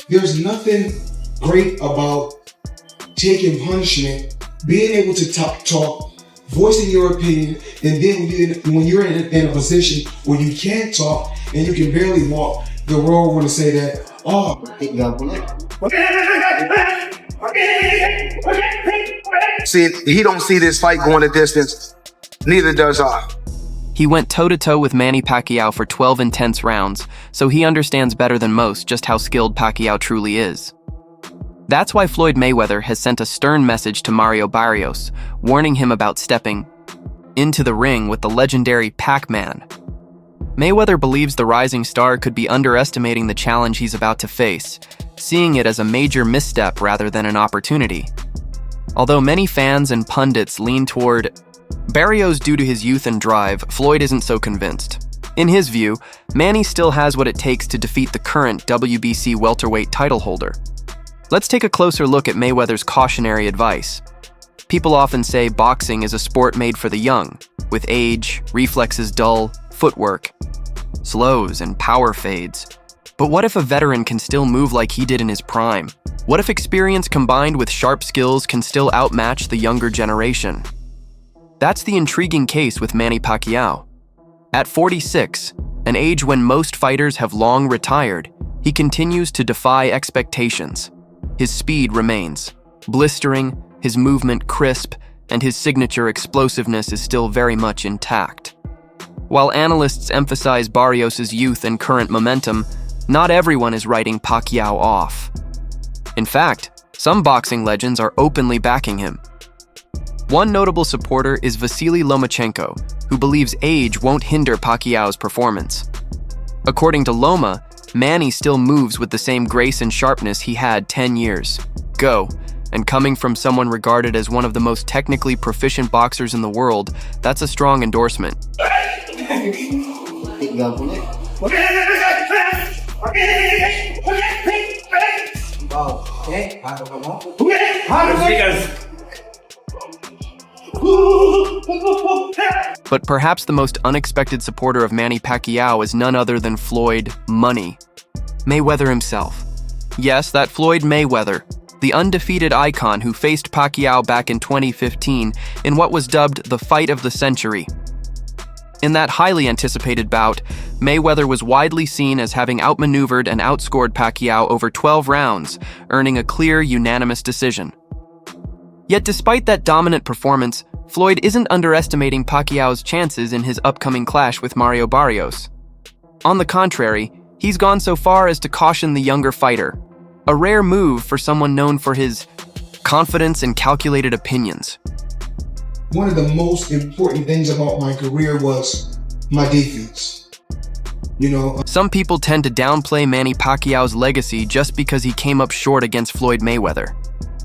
There's nothing great about taking punishment, being able to talk, voicing your opinion, and then when you're in a position where you can't talk and you can barely walk, the world want to say that, See, he don't see this fight going a distance. Neither does I. He went toe-to-toe with Manny Pacquiao for 12 intense rounds, so he understands better than most just how skilled Pacquiao truly is. That's why Floyd Mayweather has sent a stern message to Mario Barrios, warning him about stepping into the ring with the legendary Pac-Man. Mayweather believes the rising star could be underestimating the challenge he's about to face, seeing it as a major misstep rather than an opportunity. Although many fans and pundits lean toward Barrios due to his youth and drive, Floyd isn't so convinced. In his view, Manny still has what it takes to defeat the current WBC welterweight title holder. Let's take a closer look at Mayweather's cautionary advice. People often say boxing is a sport made for the young, with age, reflexes dull, footwork slows, and power fades. But what if a veteran can still move like he did in his prime? What if experience combined with sharp skills can still outmatch the younger generation? That's the intriguing case with Manny Pacquiao. At 46, an age when most fighters have long retired, he continues to defy expectations. His speed remains blistering, his movement crisp, and his signature explosiveness is still very much intact. While analysts emphasize Barrios' youth and current momentum, not everyone is writing Pacquiao off. In fact, some boxing legends are openly backing him. One notable supporter is Vasily Lomachenko, who believes age won't hinder Pacquiao's performance. According to Loma, Manny still moves with the same grace and sharpness he had 10 years ago, and coming from someone regarded as one of the most technically proficient boxers in the world, that's a strong endorsement. But perhaps the most unexpected supporter of Manny Pacquiao is none other than Floyd "Money" Mayweather himself. Yes, that Floyd Mayweather, the undefeated icon who faced Pacquiao back in 2015 in what was dubbed the fight of the century. In that highly anticipated bout, Mayweather was widely seen as having outmaneuvered and outscored Pacquiao over 12 rounds, earning a clear, unanimous decision. Yet despite that dominant performance, Floyd isn't underestimating Pacquiao's chances in his upcoming clash with Mario Barrios. On the contrary, he's gone so far as to caution the younger fighter, a rare move for someone known for his confidence and calculated opinions. One of the most important things about my career was my defense. Some people tend to downplay Manny Pacquiao's legacy just because he came up short against Floyd Mayweather.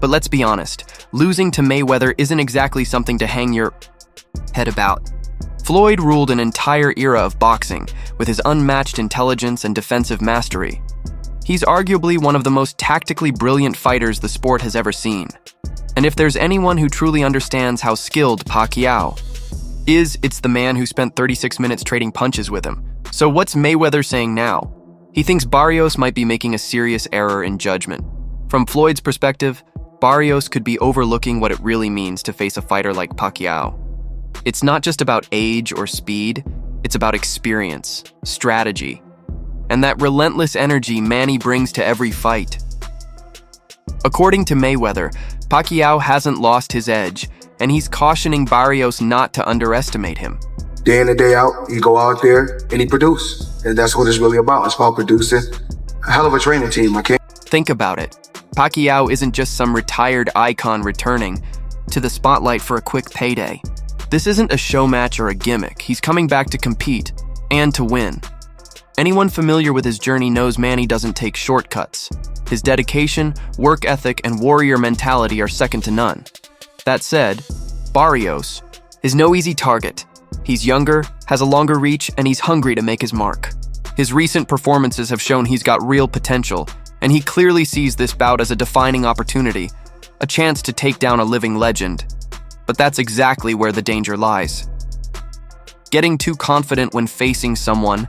But let's be honest, losing to Mayweather isn't exactly something to hang your head about. Floyd ruled an entire era of boxing with his unmatched intelligence and defensive mastery. He's arguably one of the most tactically brilliant fighters the sport has ever seen. And if there's anyone who truly understands how skilled Pacquiao is, it's the man who spent 36 minutes trading punches with him. So what's Mayweather saying now? He thinks Barrios might be making a serious error in judgment. From Floyd's perspective, Barrios could be overlooking what it really means to face a fighter like Pacquiao. It's not just about age or speed, it's about experience, strategy, and that relentless energy Manny brings to every fight. According to Mayweather, Pacquiao hasn't lost his edge, and he's cautioning Barrios not to underestimate him. Day in and day out, you go out there and he produce. And that's what it's really about. It's about producing. A hell of a training team, okay? Think about it. Pacquiao isn't just some retired icon returning to the spotlight for a quick payday. This isn't a show match or a gimmick. He's coming back to compete and to win. Anyone familiar with his journey knows Manny doesn't take shortcuts. His dedication, work ethic, and warrior mentality are second to none. That said, Barrios is no easy target. He's younger, has a longer reach, and he's hungry to make his mark. His recent performances have shown he's got real potential, and he clearly sees this bout as a defining opportunity, a chance to take down a living legend. But that's exactly where the danger lies. Getting too confident when facing someone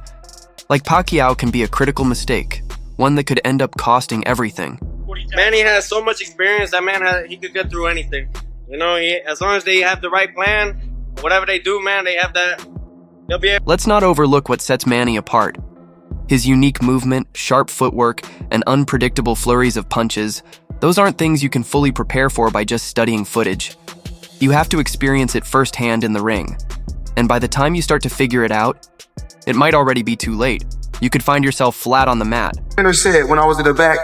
like Pacquiao can be a critical mistake. one that could end up costing everything. Manny has so much experience. That man, he could get through anything. You know, as long as they have the right plan, whatever they do, man, they have that. They'll be able. Let's not overlook what sets Manny apart. His unique movement, sharp footwork, and unpredictable flurries of punches, those aren't things you can fully prepare for by just studying footage. You have to experience it firsthand in the ring. And by the time you start to figure it out, it might already be too late. You could find yourself flat on the mat. Leonard said when I was in the back,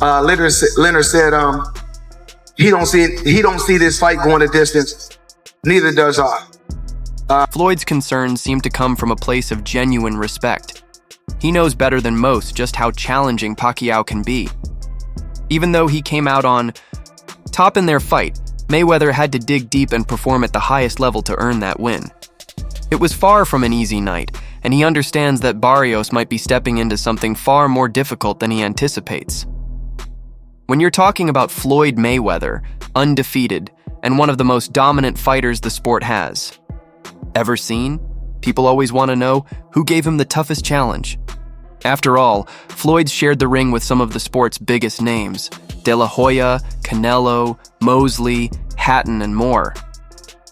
Leonard said he don't see this fight going the distance. Neither does I. Floyd's concerns seem to come from a place of genuine respect. He knows better than most just how challenging Pacquiao can be. Even though he came out on top in their fight, Mayweather had to dig deep and perform at the highest level to earn that win. It was far from an easy night, and he understands that Barrios might be stepping into something far more difficult than he anticipates. When you're talking about Floyd Mayweather, undefeated, and one of the most dominant fighters the sport has ever seen, people always want to know who gave him the toughest challenge. After all, Floyd's shared the ring with some of the sport's biggest names: De La Hoya, Canelo, Mosley, Hatton, and more.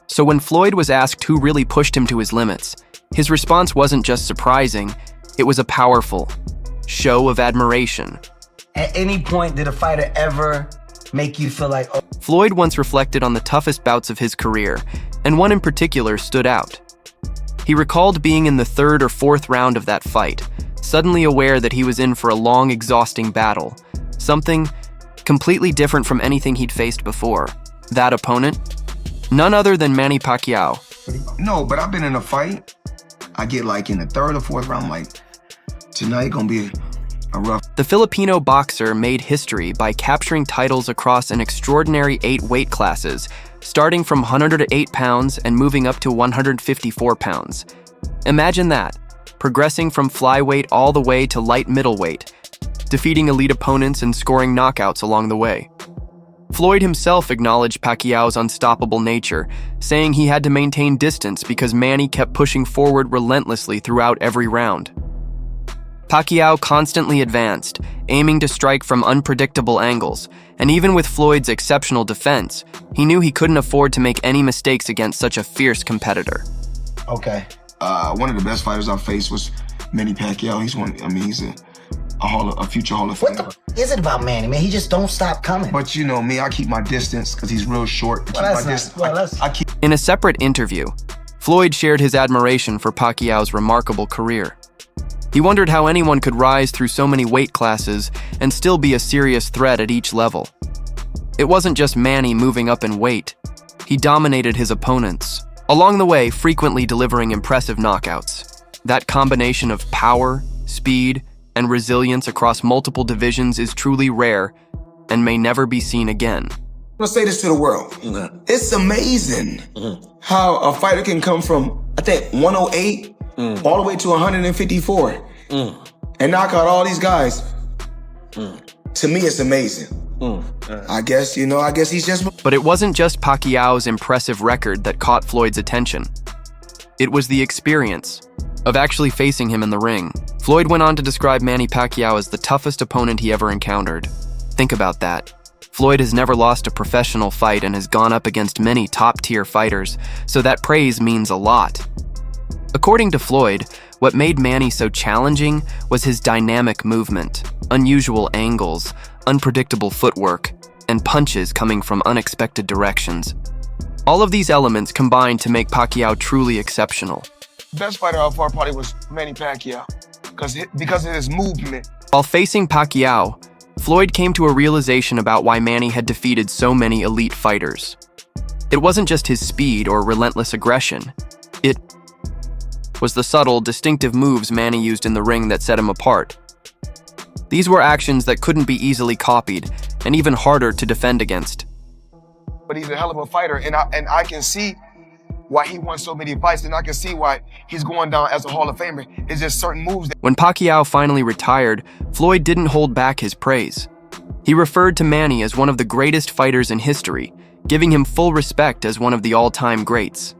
So when Floyd was asked who really pushed him to his limits, his response wasn't just surprising, it was a powerful show of admiration. At any point, did a fighter ever make you feel like, oh? Floyd once reflected on the toughest bouts of his career, and one in particular stood out. He recalled being in the third or fourth round of that fight, suddenly aware that he was in for a long, exhausting battle, something completely different from anything he'd faced before. That opponent? None other than Manny Pacquiao. No, but I've been in a fight. I get like in the third or fourth round, like, tonight gonna be a rough. The Filipino boxer made history by capturing titles across an extraordinary 8 weight classes, starting from 108 pounds and moving up to 154 pounds. Imagine that, progressing from flyweight all the way to light middleweight, defeating elite opponents and scoring knockouts along the way. Floyd himself acknowledged Pacquiao's unstoppable nature, saying he had to maintain distance because Manny kept pushing forward relentlessly throughout every round. Pacquiao constantly advanced, aiming to strike from unpredictable angles, and even with Floyd's exceptional defense, he knew he couldn't afford to make any mistakes against such a fierce competitor. Okay. One of the best fighters I faced was Manny Pacquiao. He's a future Hall of What Famer. the is it about Manny, man? He just don't stop coming. But you know me, I keep my distance because he's real short. In a separate interview, Floyd shared his admiration for Pacquiao's remarkable career. He wondered how anyone could rise through so many weight classes and still be a serious threat at each level. It wasn't just Manny moving up in weight. He dominated his opponents, along the way frequently delivering impressive knockouts. That combination of power, speed, and resilience across multiple divisions is truly rare and may never be seen again. I'm gonna say this to the world. It's amazing how a fighter can come from, I think, 108 all the way to 154 and knock out all these guys. To me, it's amazing. I guess he's just... But it wasn't just Pacquiao's impressive record that caught Floyd's attention. It was the experience of actually facing him in the ring. Floyd went on to describe Manny Pacquiao as the toughest opponent he ever encountered. Think about that. Floyd has never lost a professional fight and has gone up against many top-tier fighters, so that praise means a lot. According to Floyd, what made Manny so challenging was his dynamic movement, unusual angles, unpredictable footwork, and punches coming from unexpected directions. All of these elements combined to make Pacquiao truly exceptional. The best fighter of our party was Manny Pacquiao because of his movement. While facing Pacquiao, Floyd came to a realization about why Manny had defeated so many elite fighters. It wasn't just his speed or relentless aggression. It was the subtle, distinctive moves Manny used in the ring that set him apart. These were actions that couldn't be easily copied and even harder to defend against. But he's a hell of a fighter, and I can see why he won so many fights, and I can see why he's going down as a Hall of Famer. It's just certain moves. When Pacquiao finally retired, Floyd didn't hold back his praise. He referred to Manny as one of the greatest fighters in history, giving him full respect as one of the all-time greats.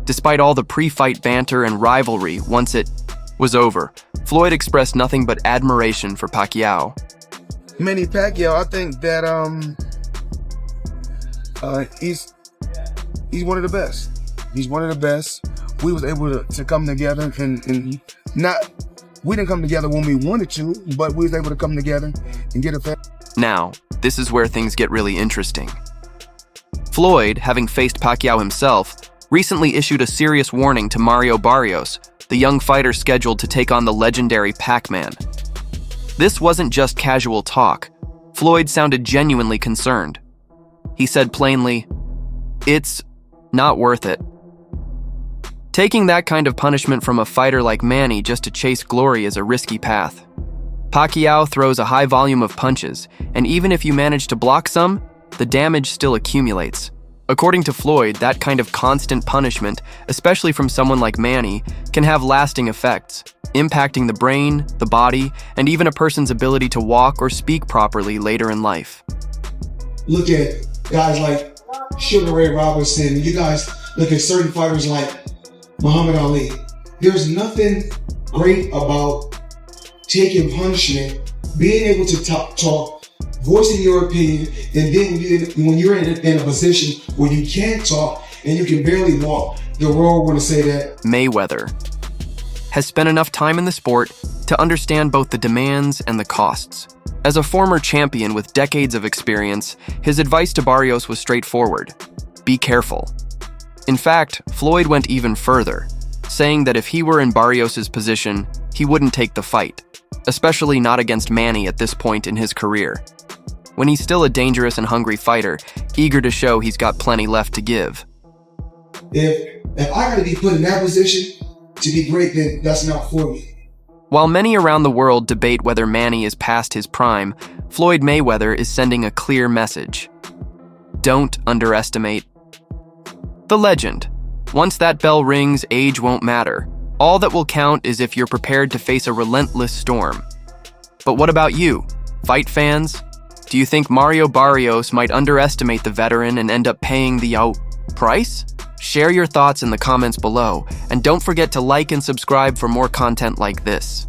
Despite all the pre-fight banter and rivalry once it was over, Floyd expressed nothing but admiration for Pacquiao. Manny Pacquiao, I think that he's one of the best. He's one of the best. We was able to come together and we didn't come together when we wanted to, but we was able to come together and get a Now, this is where things get really interesting. Floyd, having faced Pacquiao himself, recently issued a serious warning to Mario Barrios, the young fighter scheduled to take on the legendary Pac-Man. This wasn't just casual talk. Floyd sounded genuinely concerned. He said plainly, "It's not worth it." Taking that kind of punishment from a fighter like Manny just to chase glory is a risky path. Pacquiao throws a high volume of punches, and even if you manage to block some, the damage still accumulates. According to Floyd, that kind of constant punishment, especially from someone like Manny, can have lasting effects, impacting the brain, the body, and even a person's ability to walk or speak properly later in life. Look at guys like Sugar Ray Robinson. You guys look at certain fighters like Muhammad Ali. There's nothing great about taking punishment, being able to talk, voicing your opinion, and then when you're in a position where you can't talk and you can barely walk, the world want to say that Mayweather has spent enough time in the sport to understand both the demands and the costs. As a former champion with decades of experience, his advice to Barrios was straightforward: be careful. In fact, Floyd went even further, saying that if he were in Barrios' position, he wouldn't take the fight, especially not against Manny at this point in his career, when he's still a dangerous and hungry fighter, eager to show he's got plenty left to give. If I gotta be put in that position to be great, then that's not for me. While many around the world debate whether Manny is past his prime, Floyd Mayweather is sending a clear message. Don't underestimate the legend. Once that bell rings, age won't matter. All that will count is if you're prepared to face a relentless storm. But what about you, fight fans? Do you think Mario Barrios might underestimate the veteran and end up paying the price? Share your thoughts in the comments below, and don't forget to like and subscribe for more content like this.